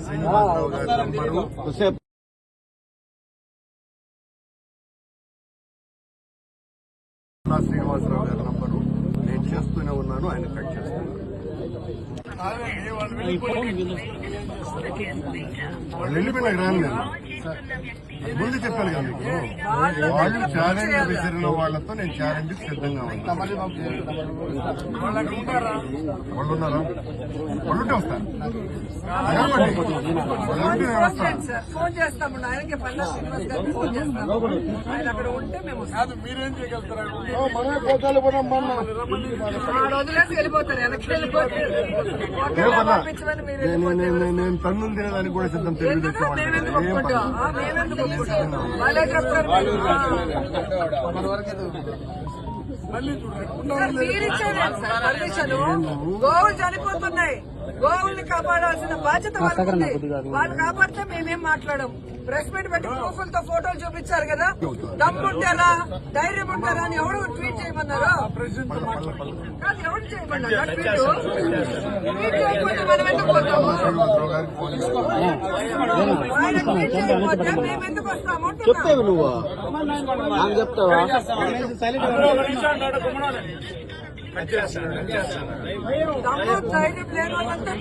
శ్రీనివాసరావు గారి నంబరు శ్రీనివాసరావు గారి నంబరు నేను చేస్తూనే ఉన్నాను. ఆయన కట్ చేస్తున్నాను. వాళ్ళు వెళ్ళిపోయినాక రాను నేను ముందు చెప్పాను కదా మీకు. వాళ్ళు ఛాలెంజ్ విసిరిన వాళ్ళతో నేను ఛాలెంజ్ సిద్ధంగా ఉన్నాను. వాళ్ళు ఉన్నారా? వాళ్ళుంటే వస్తాను. ఫోన్ చేస్తాము ఆయనకి పన్నా శ్రీనివాస్ గారికి ఫోన్ చేస్తాము. ఆయన అక్కడ ఉంటే మేము మీరేం చేయగలుగుతారు? వదిలేసి వెళ్ళిపోతారు. వెనక్కి వెళ్ళిపోతారు. నేను తన్నులు తినడానికి కూడా సిద్ధం. మేమెందుకు ఒప్పుకుంటాం? మేమెందుకు ఒప్పుకుంటాం? వాళ్ళే చెప్తారు. మీరిచ్చేది సార్ పర్మిషన్. గోవులు చనిపోతున్నాయి. గోవుల్ని కాపాడాల్సిన బాధ్యత వాళ్ళకి. వాళ్ళు కాపాడితే మేమేం మాట్లాడం. ప్రెస్ మీట్ పెట్టి ప్రూఫ్లతో ఫోటోలు చూపించారు కదా. దమ్ముంటారా, ధైర్యం ఉంటారా అని ఎవరు ట్వీట్ చేయమన్నారు? కాదు, ఎవరు చేయమన్నారు ట్వీట్? ట్వీట్ చేయకపోతే మనం ఎందుకు పోతాము? ఆయన ట్వీట్ చేయకపోతే మేమెందుకు వస్తాము? చెప్తావు నువ్వు నాకు చెప్తావా? దమ్ము ధైర్యం లేని వాళ్ళంతా